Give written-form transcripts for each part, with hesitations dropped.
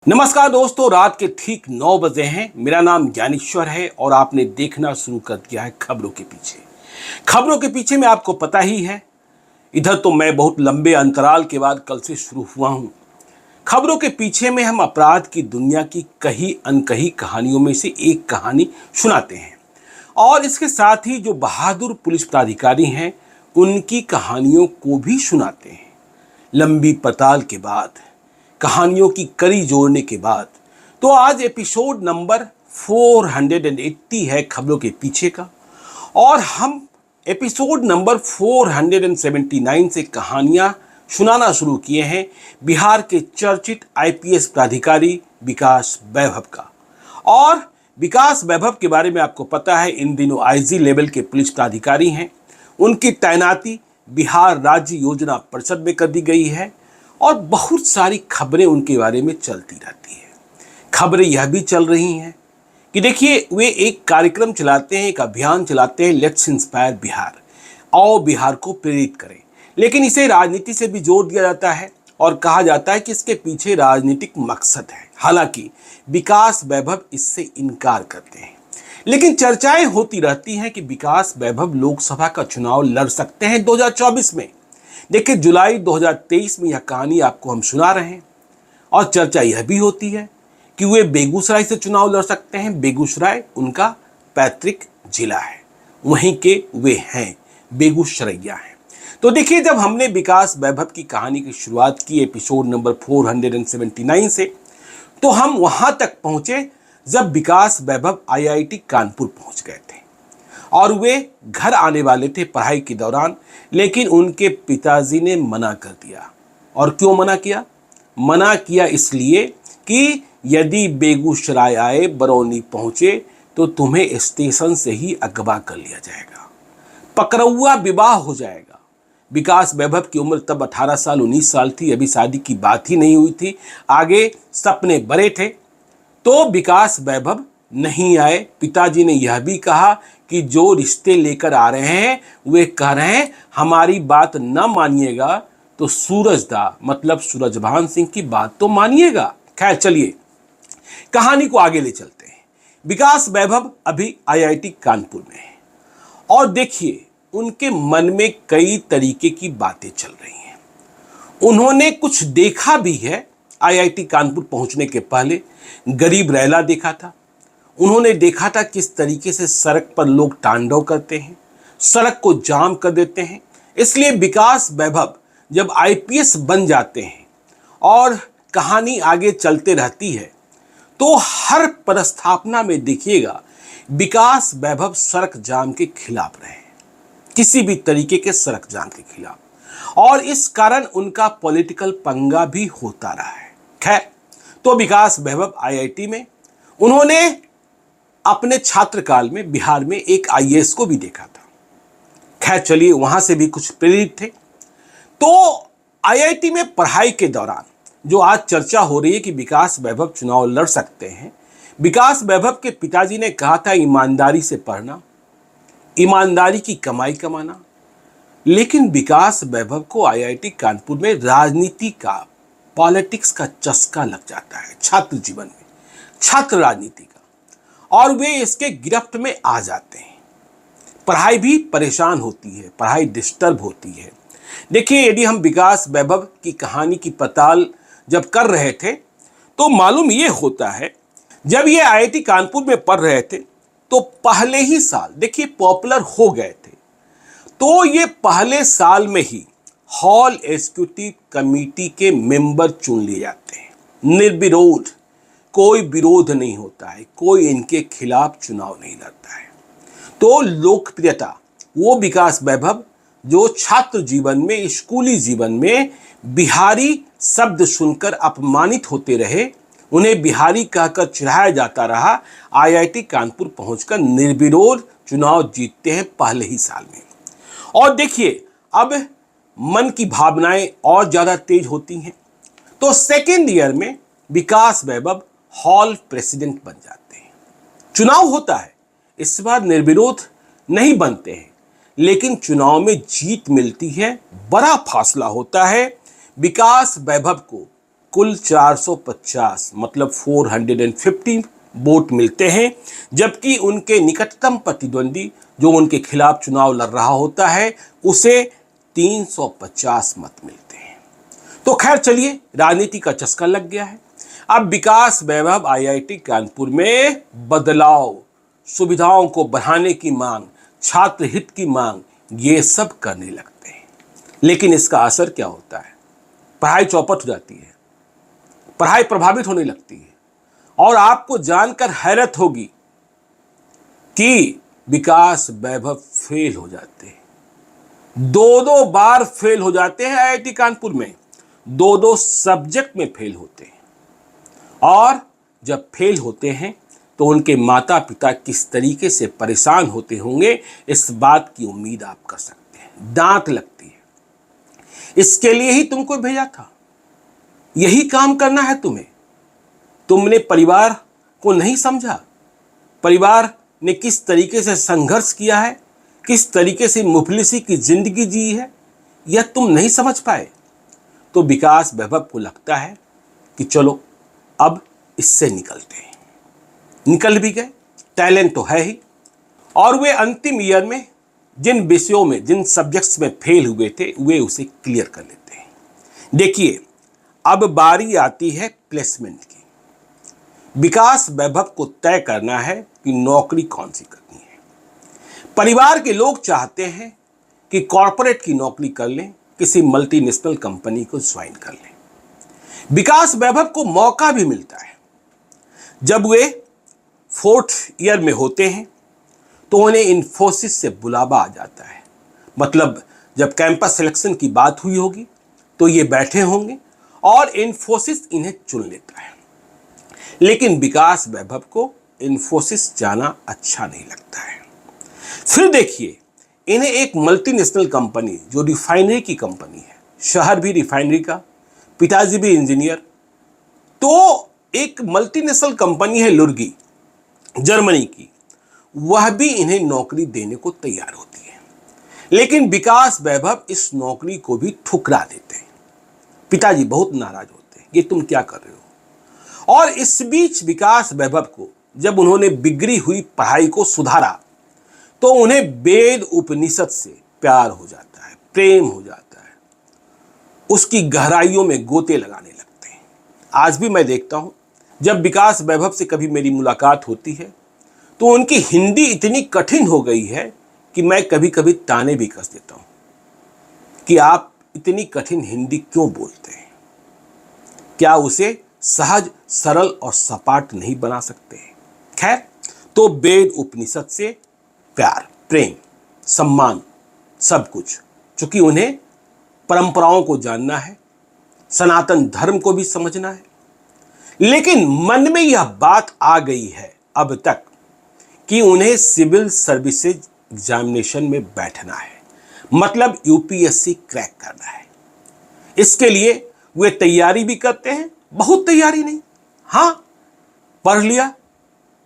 नमस्कार दोस्तों, रात के ठीक 9 बजे हैं। मेरा नाम ज्ञानेश्वर है और आपने देखना शुरू कर दिया है खबरों के पीछे। खबरों के पीछे में आपको पता ही है, इधर तो मैं बहुत लंबे अंतराल के बाद कल से शुरू हुआ हूं। खबरों के पीछे में हम अपराध की दुनिया की कही अनकही कहानियों में से एक कहानी सुनाते हैं और इसके साथ ही जो बहादुर पुलिस पदाधिकारी हैं उनकी कहानियों को भी सुनाते हैं। लंबी पड़ताल के बाद, कहानियों की कड़ी जोड़ने के बाद, तो आज एपिसोड नंबर 480 है खबरों के पीछे का और हम एपिसोड नंबर 479 से कहानियां सुनाना शुरू किए हैं बिहार के चर्चित आईपीएस प्राधिकारी विकास वैभव का। और विकास वैभव के बारे में आपको पता है, इन दिनों आईजी लेवल के पुलिस प्राधिकारी हैं। उनकी तैनाती बिहार राज्य योजना परिषद में कर दी गई है और बहुत सारी खबरें उनके बारे में चलती रहती है। खबरें यह भी चल रही हैं कि देखिए, वे एक कार्यक्रम चलाते हैं, एक अभियान चलाते हैं, लेट्स इंस्पायर बिहार, आओ बिहार को प्रेरित करें। लेकिन इसे राजनीति से भी जोड़ दिया जाता है और कहा जाता है कि इसके पीछे राजनीतिक मकसद है। हालांकि विकास वैभव इससे इनकार करते हैं, लेकिन चर्चाएं होती रहती हैं कि विकास वैभव लोकसभा का चुनाव लड़ सकते हैं 2024 में। देखिए, जुलाई 2023 में यह कहानी आपको हम सुना रहे हैं और चर्चा यह भी होती है कि वे बेगूसराय से चुनाव लड़ सकते हैं। बेगूसराय उनका पैतृक जिला है, वहीं के वे हैं, बेगूसरैया हैं। तो देखिए, जब हमने विकास वैभव की कहानी की शुरुआत की एपिसोड नंबर 479 से, तो हम वहां तक पहुंचे जब विकास वैभव आईआईटी कानपुर पहुंच गए थे और वे घर आने वाले थे पढ़ाई के दौरान, लेकिन उनके पिताजी ने मना कर दिया। और क्यों मना किया? मना किया इसलिए कि यदि बेगूसराय आए, बरौनी पहुंचे, तो तुम्हें स्टेशन से ही अगवा कर लिया जाएगा, पकड़ुआ विवाह हो जाएगा। विकास वैभव की उम्र तब 18 साल 19 साल थी, अभी शादी की बात ही नहीं हुई थी, आगे सपने बड़े थे। तो विकास वैभव नहीं आए। पिताजी ने यह भी कहा कि जो रिश्ते लेकर आ रहे हैं वे कह रहे हैं हमारी बात न मानिएगा तो सूरजदा मतलब सूरजभान सिंह की बात तो मानिएगा। खैर, चलिए कहानी को आगे ले चलते हैं। विकास वैभव अभी आईआईटी कानपुर में है और देखिए, उनके मन में कई तरीके की बातें चल रही हैं। उन्होंने कुछ देखा भी है। आईआईटी कानपुर पहुंचने के पहले गरीब रैला देखा था। उन्होंने देखा था किस तरीके से सड़क पर लोग तांडव करते हैं, सड़क को जाम कर देते हैं। इसलिए विकास वैभव जब आईपीएस बन जाते हैं और कहानी आगे चलते रहती है, तो हर प्रस्थापना में देखिएगा विकास वैभव सड़क जाम के खिलाफ रहे, किसी भी तरीके के सड़क जाम के खिलाफ, और इस कारण उनका पॉलिटिकल पंगा भी होता रहा है। खैर, तो विकास वैभव आईआईटी में उन्होंने अपने छात्र काल में बिहार में एक आईएएस को भी देखा था। खैर, चलिए वहां से भी कुछ प्रेरित थे। तो आईआईटी में पढ़ाई के दौरान जो आज चर्चा हो रही है कि विकास वैभव चुनाव लड़ सकते हैं, विकास वैभव के पिताजी ने कहा था ईमानदारी से पढ़ना, ईमानदारी की कमाई कमाना। लेकिन विकास वैभव को आईआईटी कानपुर में राजनीति का, पॉलिटिक्स का चस्का लग जाता है छात्र जीवन में, छात्र राजनीति का, और वे इसके गिरफ्त में आ जाते हैं। पढ़ाई भी परेशान होती है, पढ़ाई डिस्टर्ब होती है। देखिए, यदि हम विकास वैभव की कहानी की पड़ताल जब कर रहे थे, तो मालूम ये होता है, जब ये आईआईटी कानपुर में पढ़ रहे थे तो पहले ही साल देखिए पॉपुलर हो गए थे। तो ये पहले साल में ही हॉल एग्जीक्यूटिव कमेटी के मेंबर चुन लिए जाते हैं, निर्विरोध, कोई विरोध नहीं होता है, कोई इनके खिलाफ चुनाव नहीं लड़ता है। तो लोकप्रियता, वो विकास वैभव जो छात्र जीवन में, स्कूली जीवन में बिहारी शब्द सुनकर अपमानित होते रहे, उन्हें बिहारी कहकर चिढ़ाया जाता रहा, आईआईटी कानपुर पहुंचकर निर्विरोध चुनाव जीतते हैं पहले ही साल में। और देखिए, अब मन की भावनाएं और ज्यादा तेज होती हैं। तो सेकेंड ईयर में विकास वैभव हॉल प्रेसिडेंट बन जाते हैं। चुनाव होता है, इस बार निर्विरोध नहीं बनते हैं, लेकिन चुनाव में जीत मिलती है, बड़ा फासला होता है। विकास वैभव को कुल 450 मतलब 450 वोट मिलते हैं, जबकि उनके निकटतम प्रतिद्वंदी जो उनके खिलाफ चुनाव लड़ रहा होता है उसे 350 मत मिलते हैं। तो खैर चलिए, राजनीति का चस्का लग गया है। अब विकास वैभव आईआईटी कानपुर में बदलाव, सुविधाओं को बढ़ाने की मांग, छात्र हित की मांग, ये सब करने लगते हैं। लेकिन इसका असर क्या होता है? पढ़ाई चौपट हो जाती है, पढ़ाई प्रभावित होने लगती है। और आपको जानकर हैरत होगी कि विकास वैभव फेल हो जाते हैं। दो बार फेल हो जाते हैं आईआईटी कानपुर में, दो सब्जेक्ट में फेल होते हैं। और जब फेल होते हैं तो उनके माता पिता किस तरीके से परेशान होते होंगे, इस बात की उम्मीद आप कर सकते हैं। डांट लगती है। इसके लिए ही तुमको भेजा था, यही काम करना है तुम्हें। तुमने परिवार को नहीं समझा, परिवार ने किस तरीके से संघर्ष किया है, किस तरीके से मुफलिसी की जिंदगी जी है, यह तुम नहीं समझ पाए। तो विकास वैभव को लगता है कि चलो अब इससे निकलते हैं। निकल भी गए, टैलेंट तो है ही। और वे अंतिम ईयर में जिन विषयों में, जिन सब्जेक्ट्स में फेल हुए थे, वे उसे क्लियर कर लेते हैं। देखिए, अब बारी आती है प्लेसमेंट की। विकास वैभव को तय करना है कि नौकरी कौन सी करनी है। परिवार के लोग चाहते हैं कि कॉरपोरेट की नौकरी कर लें, किसी मल्टीनेशनल कंपनी को ज्वाइन कर लें। विकास वैभव को मौका भी मिलता है। जब वे 4th ईयर में होते हैं तो उन्हें इन्फोसिस से बुलावा आ जाता है। मतलब जब कैंपस सिलेक्शन की बात हुई होगी तो ये बैठे होंगे और इन्फोसिस इन्हें चुन लेता है। लेकिन विकास वैभव को इन्फोसिस जाना अच्छा नहीं लगता है। फिर देखिए, इन्हें एक मल्टीनेशनल कंपनी, जो रिफाइनरी की कंपनी है, शहर भी रिफाइनरी का, पिताजी भी इंजीनियर, तो एक मल्टीनेशनल कंपनी है लुर्गी, जर्मनी की, वह भी इन्हें नौकरी देने को तैयार होती है। लेकिन विकास वैभव इस नौकरी को भी ठुकरा देते हैं। पिताजी बहुत नाराज होते हैं, ये तुम क्या कर रहे हो। और इस बीच विकास वैभव को जब उन्होंने बिगड़ी हुई पढ़ाई को सुधारा तो उन्हें वेद उपनिषद से प्यार हो जाता है, प्रेम हो जाता है, उसकी गहराइयों में गोते लगाने लगते हैं। आज भी मैं देखता हूं, जब विकास वैभव से कभी मेरी मुलाकात होती है तो उनकी हिंदी इतनी कठिन हो गई है कि मैं कभी कभी ताने भी कस देता हूं कि आप इतनी कठिन हिंदी क्यों बोलते हैं, क्या उसे सहज, सरल और सपाट नहीं बना सकते। खैर, तो वेद उपनिषद से प्यार, प्रेम, सम्मान, सब कुछ, चूंकि उन्हें परंपराओं को जानना है, सनातन धर्म को भी समझना है। लेकिन मन में यह बात आ गई है अब तक कि उन्हें सिविल सर्विसेज एग्जामिनेशन में बैठना है, मतलब यूपीएससी क्रैक करना है। इसके लिए वे तैयारी भी करते हैं, बहुत तैयारी नहीं, हाँ, पढ़ लिया,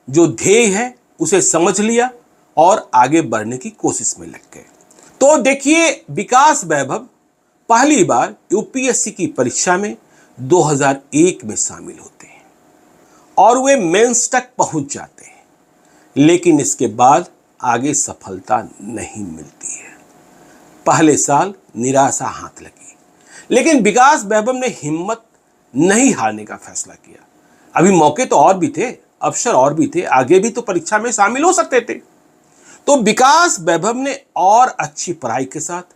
जो ध्येय है उसे समझ लिया और आगे बढ़ने की कोशिश में लग गए। तो देखिए, विकास वैभव पहली बार यूपीएससी की परीक्षा में 2001 में शामिल होते हैं और वे मेंस तक पहुंच जाते हैं। लेकिन इसके बाद आगे सफलता नहीं मिलती है। पहले साल निराशा हाथ लगी, लेकिन विकास वैभव ने हिम्मत नहीं हारने का फैसला किया। अभी मौके तो और भी थे, अवसर और भी थे, आगे भी तो परीक्षा में शामिल हो सकते थे। तो विकास वैभव ने और अच्छी पढ़ाई के साथ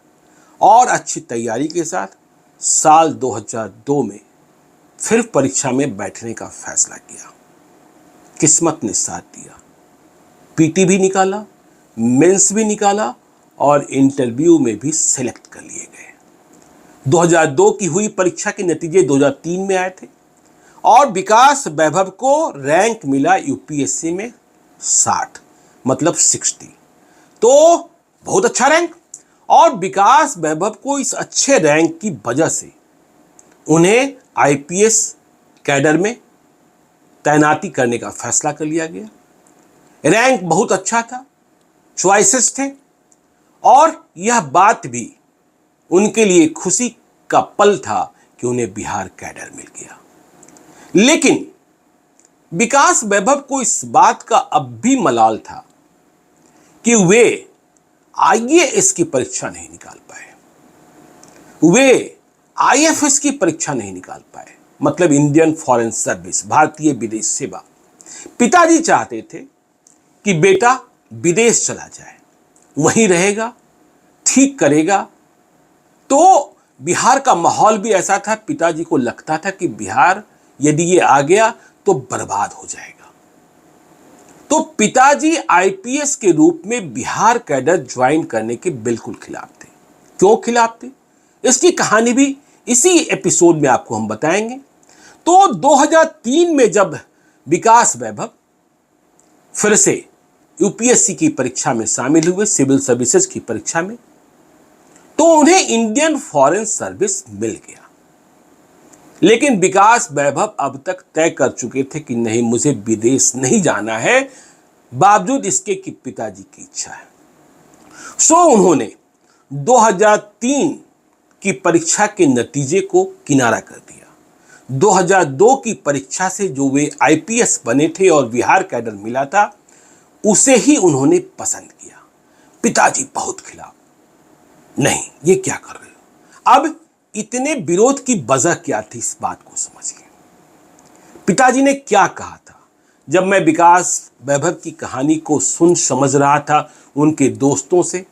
और अच्छी तैयारी के साथ साल 2002 में फिर परीक्षा में बैठने का फैसला किया। किस्मत ने साथ दिया, पीटी भी निकाला, मेंस भी निकाला और इंटरव्यू में भी सिलेक्ट कर लिए गए। 2002 की हुई परीक्षा के नतीजे 2003 में आए थे और विकास वैभव को रैंक मिला यूपीएससी में 60, मतलब 60। तो बहुत अच्छा रैंक। और विकास वैभव को इस अच्छे रैंक की वजह से उन्हें आईपीएस कैडर में तैनाती करने का फैसला कर लिया गया। रैंक बहुत अच्छा था, चॉइसेस थे और यह बात भी उनके लिए खुशी का पल था कि उन्हें बिहार कैडर मिल गया। लेकिन विकास वैभव को इस बात का अब भी मलाल था कि वे आईएएस की परीक्षा नहीं निकाल पाए, वे आईएफएस की परीक्षा नहीं निकाल पाए, मतलब इंडियन फॉरेन सर्विस, भारतीय विदेश सेवा। पिताजी चाहते थे कि बेटा विदेश चला जाए, वहीं रहेगा, ठीक करेगा। तो बिहार का माहौल भी ऐसा था, पिताजी को लगता था कि बिहार यदि ये आ गया तो बर्बाद हो जाएगा। तो पिताजी आईपीएस के रूप में बिहार कैडर ज्वाइन करने के बिल्कुल खिलाफ थे। क्यों खिलाफ थे, इसकी कहानी भी इसी एपिसोड में आपको हम बताएंगे। तो 2003 में जब विकास वैभव फिर से यूपीएससी की परीक्षा में शामिल हुए, सिविल सर्विसेज की परीक्षा में, तो उन्हें इंडियन फॉरेन सर्विस मिल गया। लेकिन विकास वैभव अब तक तय कर चुके थे कि नहीं, मुझे विदेश नहीं जाना है, बावजूद इसके कि पिताजी की इच्छा है। सो उन्होंने 2003 की परीक्षा के नतीजे को किनारा कर दिया। 2002 की परीक्षा से जो वे आईपीएस बने थे और बिहार कैडर मिला था, उसे ही उन्होंने पसंद किया। पिताजी बहुत खिलाफ, नहीं ये क्या कर रहे हो। अब इतने विरोध की वजह क्या थी, इस बात को समझिए। पिताजी ने क्या कहा था। जब मैं विकास वैभव की कहानी को सुन समझ रहा था उनके दोस्तों से,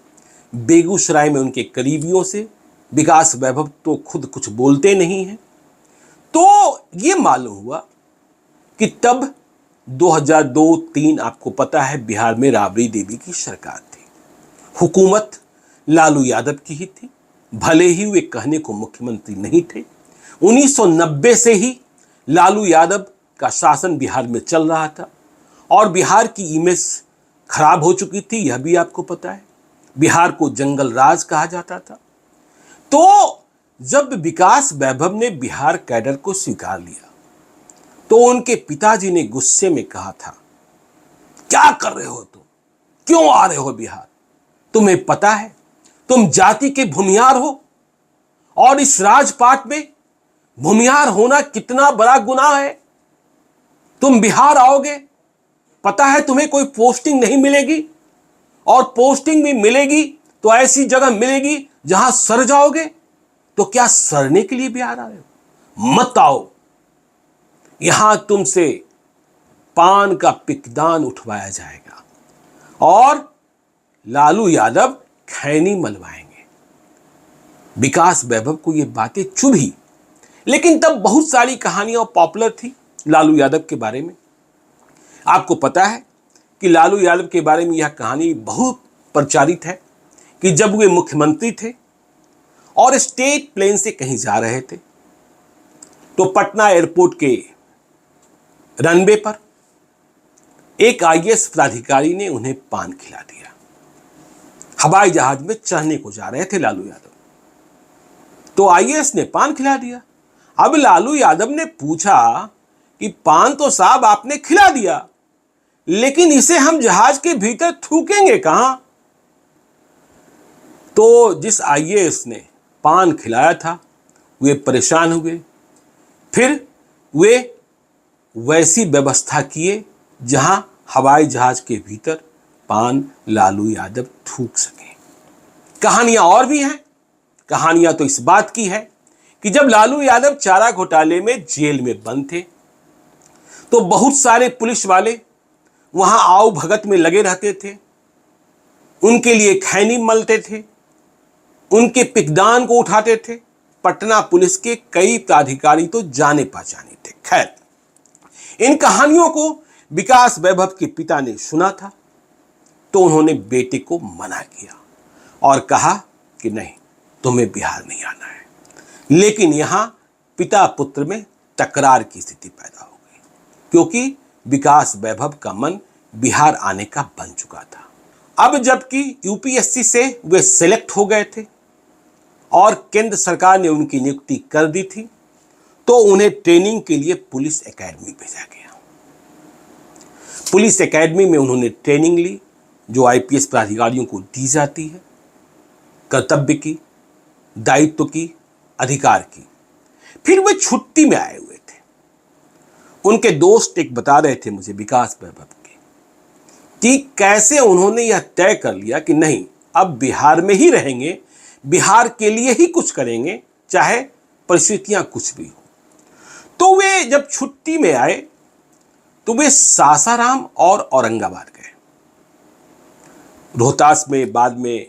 बेगूसराय में उनके करीबियों से, विकास वैभव तो खुद कुछ बोलते नहीं हैं, तो ये मालूम हुआ कि तब 2002-03 आपको पता है बिहार में राबड़ी देवी की सरकार थी, हुकूमत लालू यादव की ही थी, भले ही वे कहने को मुख्यमंत्री नहीं थे। 1990 से ही लालू यादव का शासन बिहार में चल रहा था और बिहार की इमेज खराब हो चुकी थी, यह भी आपको पता है। बिहार को जंगल राज कहा जाता था। तो जब विकास वैभव ने बिहार कैडर को स्वीकार लिया तो उनके पिताजी ने गुस्से में कहा था, क्या कर रहे हो तुम, क्यों आ रहे हो बिहार, तुम्हें पता है तुम जाति के भूमिहार हो और इस राजपाट में भूमिहार होना कितना बड़ा गुनाह है। तुम बिहार आओगे, पता है तुम्हें कोई पोस्टिंग नहीं मिलेगी, और पोस्टिंग भी मिलेगी तो ऐसी जगह मिलेगी जहां सड़ जाओगे। तो क्या सड़ने के लिए बिहार आ रहे हो, मत आओ, यहां तुमसे पान का पिकदान उठवाया जाएगा और लालू यादव खैनी मलवाएंगे। विकास वैभव को ये बातें चुभी, लेकिन तब बहुत सारी कहानियां पॉपुलर थी लालू यादव के बारे में। आपको पता है कि लालू यादव के बारे में यह कहानी बहुत प्रचारित है कि जब वे मुख्यमंत्री थे और स्टेट प्लेन से कहीं जा रहे थे तो पटना एयरपोर्ट के रनवे पर एक आईएएस पदाधिकारी ने उन्हें पान खिला दिया। हवाई जहाज में चढ़ने को जा रहे थे लालू यादव, तो आईएएस ने पान खिला दिया। अब लालू यादव ने पूछा कि पान तो साहब आपने खिला दिया, लेकिन इसे हम जहाज के भीतर थूकेंगे कहां। तो जिस आईएएस ने पान खिलाया था वे परेशान हुए, फिर वे वैसी व्यवस्था किए जहां हवाई जहाज के भीतर पान लालू यादव थूक सके। कहानियां और भी हैं। कहानियां तो इस बात की है कि जब लालू यादव चारा घोटाले में जेल में बंद थे तो बहुत सारे पुलिस वाले वहां आओ भगत में लगे रहते थे, उनके लिए खैनी मलते थे, उनके पिकदान को उठाते थे। पटना पुलिस के कई पदाधिकारी तो जाने पहचाने थे। खैर, इन कहानियों को विकास वैभव के पिता ने सुना था तो उन्होंने बेटे को मना किया और कहा कि नहीं, तुम्हें बिहार नहीं आना है। लेकिन यहां पिता पुत्र में तकरार की स्थिति पैदा हो गई, क्योंकि विकास वैभव का मन बिहार आने का बन चुका था। अब जबकि यूपीएससी से वे सेलेक्ट हो गए थे और केंद्र सरकार ने उनकी नियुक्ति कर दी थी, तो उन्हें ट्रेनिंग के लिए पुलिस एकेडमी भेजा गया। पुलिस एकेडमी में उन्होंने ट्रेनिंग ली जो आईपीएस प्राधिकारियों को दी जाती है, कर्तव्य की, दायित्व की, अधिकार की। फिर वे छुट्टी में आए हुए थे उनके दोस्त एक बता रहे थे मुझे, विकास वैभव के, कि कैसे उन्होंने यह तय कर लिया कि नहीं, अब बिहार में ही रहेंगे, बिहार के लिए ही कुछ करेंगे, चाहे परिस्थितियां कुछ भी हो। तो वे जब छुट्टी में आए तो वे सासाराम और औरंगाबाद गए। रोहतास में बाद में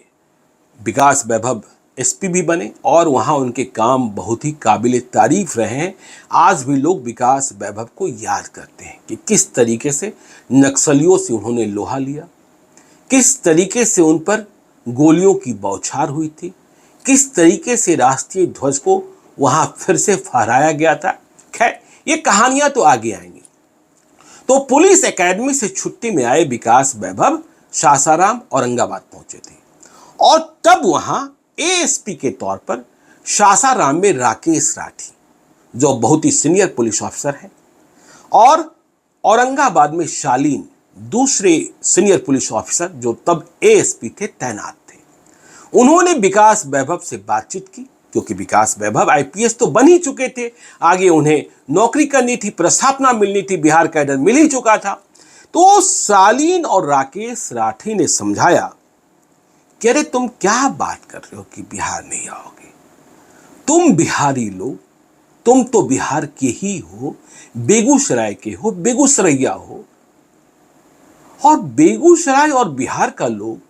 विकास वैभव एसपी भी बने और वहां उनके काम बहुत ही काबिल तारीफ रहे हैं। आज भी लोग विकास वैभव को याद करते हैं कि किस तरीके से नक्सलियों से उन्होंने लोहा लिया, किस तरीके से उन पर गोलियों की बौछार हुई थी, किस तरीके से राष्ट्रीय ध्वज को वहां फिर से फहराया गया था। खैर, ये कहानियां तो आगे आएंगी। तो पुलिस एकेडमी से छुट्टी में आए विकास वैभव सासाराम औरंगाबाद पहुंचे थे और तब वहां एएसपी के तौर पर सासाराम में राकेश राठी, जो बहुत ही सीनियर पुलिस ऑफिसर हैं, और औरंगाबाद में शालीन, दूसरे सीनियर पुलिस ऑफिसर जो तब एएसपी थे, तैनात थे। उन्होंने विकास वैभव से बातचीत की, क्योंकि विकास वैभव आईपीएस तो बन ही चुके थे, आगे उन्हें नौकरी करनी थी, प्रस्थापना मिलनी थी, बिहार कैडर मिल ही चुका था। तो शालीन और राकेश राठी ने समझाया कि अरे तुम क्या बात कर रहे हो कि बिहार नहीं आओगे, तुम बिहारी लोग, तुम तो बिहार के ही हो, बेगूसराय के हो, बेगूसरैया हो, और बेगूसराय और बिहार का लोग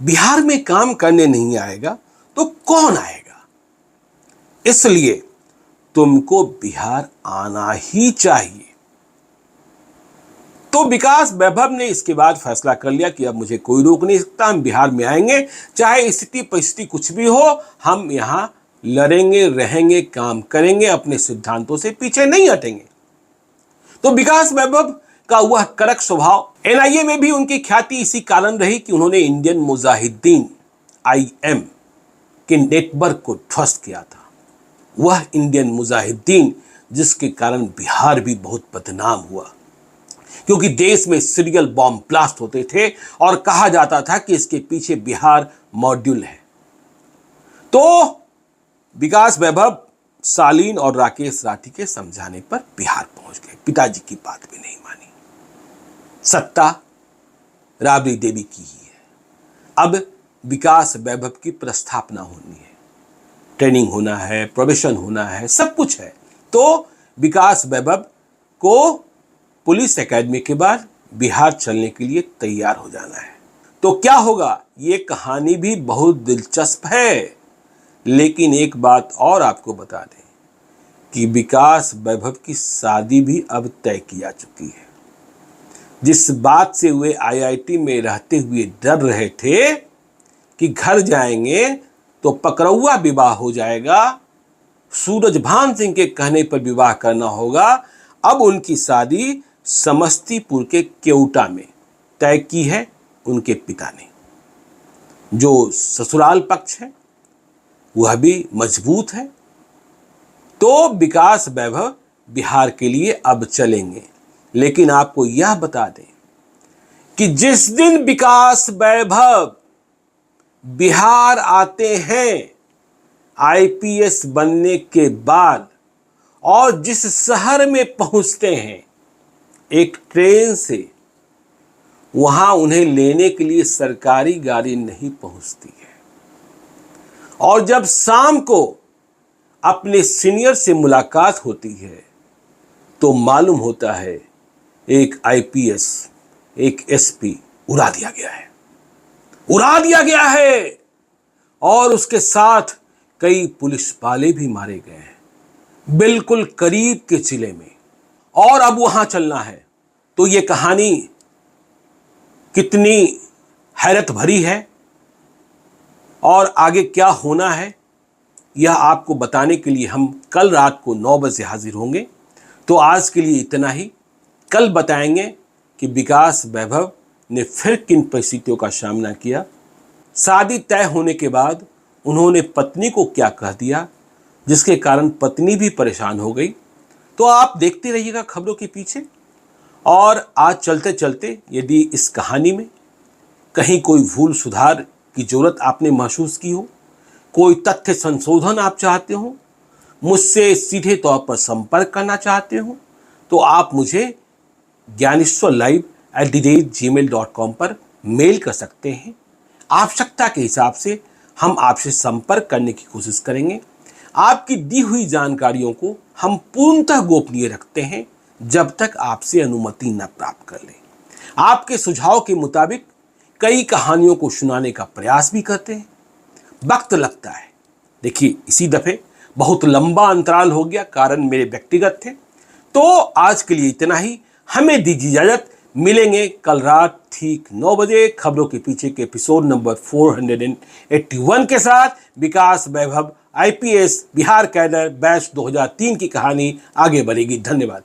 बिहार में काम करने नहीं आएगा तो कौन आएगा, इसलिए तुमको बिहार आना ही चाहिए। तो विकास वैभव ने इसके बाद फैसला कर लिया कि अब मुझे कोई रोक नहीं सकता, हम बिहार में आएंगे, चाहे स्थिति परिस्थिति कुछ भी हो, हम यहां लड़ेंगे, रहेंगे, काम करेंगे, अपने सिद्धांतों से पीछे नहीं हटेंगे। तो विकास वैभव का वह कड़क स्वभाव, एनआईए में भी उनकी ख्याति इसी कारण रही कि उन्होंने इंडियन मुजाहिदीन IM के नेटवर्क को ध्वस्त किया था। वह इंडियन मुजाहिदीन जिसके कारण बिहार भी बहुत बदनाम हुआ, क्योंकि देश में सीरियल बॉम्ब ब्लास्ट होते थे और कहा जाता था कि इसके पीछे बिहार मॉड्यूल है। तो विकास वैभव शालीन और राकेश राठी के समझाने पर बिहार पहुंच गए। पिताजी की बात भी नहीं मानी। सत्ता राबड़ी देवी की ही है। अब विकास वैभव की प्रस्थापना होनी है, ट्रेनिंग होना है, प्रोबेशन होना है, सब कुछ है। तो विकास वैभव को पुलिस एकेडमी के बाद बिहार चलने के लिए तैयार हो जाना है। तो क्या होगा, ये कहानी भी बहुत दिलचस्प है। लेकिन एक बात और आपको बता दें कि विकास वैभव की शादी भी अब तय की जा चुकी है। जिस बात से वे आईआईटी में रहते हुए डर रहे थे कि घर जाएंगे तो पकड़ौआ विवाह हो जाएगा, सूरजभान सिंह के कहने पर विवाह करना होगा, अब उनकी शादी समस्तीपुर के केवटा में तय की है उनके पिता ने। जो ससुराल पक्ष है वह भी मजबूत है। तो विकास वैभव बिहार के लिए अब चलेंगे। लेकिन आपको यह बता दें कि जिस दिन विकास वैभव बिहार आते हैं आईपीएस बनने के बाद, और जिस शहर में पहुंचते हैं एक ट्रेन से, वहां उन्हें लेने के लिए सरकारी गाड़ी नहीं पहुंचती है। और जब शाम को अपने सीनियर से मुलाकात होती है तो मालूम होता है एक आईपीएस, एक एसपी उड़ा दिया गया है, उड़ा दिया गया है, और उसके साथ कई पुलिस वाले भी मारे गए हैं, बिल्कुल करीब के जिले में। और अब वहां चलना है। तो ये कहानी कितनी हैरत भरी है और आगे क्या होना है, यह आपको बताने के लिए हम कल रात को 9 बजे हाजिर होंगे। तो आज के लिए इतना ही। कल बताएंगे कि विकास वैभव ने फिर किन परिस्थितियों का सामना किया। शादी तय होने के बाद उन्होंने पत्नी को क्या कह दिया, जिसके कारण पत्नी भी परेशान हो गई। तो आप देखते रहिएगा खबरों के पीछे। और आज चलते चलते यदि इस कहानी में कहीं कोई भूल सुधार की जरूरत आपने महसूस की हो, कोई तथ्य संशोधन आप चाहते हो, मुझसे सीधे तौर पर संपर्क करना चाहते हो, तो आप मुझे gyaneswarlive@gmail.com पर मेल कर सकते हैं। आवश्यकता के हिसाब से हम आपसे संपर्क करने की कोशिश करेंगे। आपकी दी हुई जानकारियों को हम पूर्णतः गोपनीय रखते हैं जब तक आपसे अनुमति न प्राप्त कर लें। आपके सुझाव के मुताबिक कई कहानियों को सुनाने का प्रयास भी करते हैं। वक्त लगता है। देखिए, इसी दफे बहुत लंबा अंतराल हो गया, कारण मेरे व्यक्तिगत थे। तो आज के लिए इतना ही। हमें दीजिए इजाजत। मिलेंगे कल रात ठीक 9 बजे खबरों के पीछे के एपिसोड नंबर 481 के साथ। विकास वैभव IPS बिहार कैडर बैच 2003 की कहानी आगे बढ़ेगी। धन्यवाद।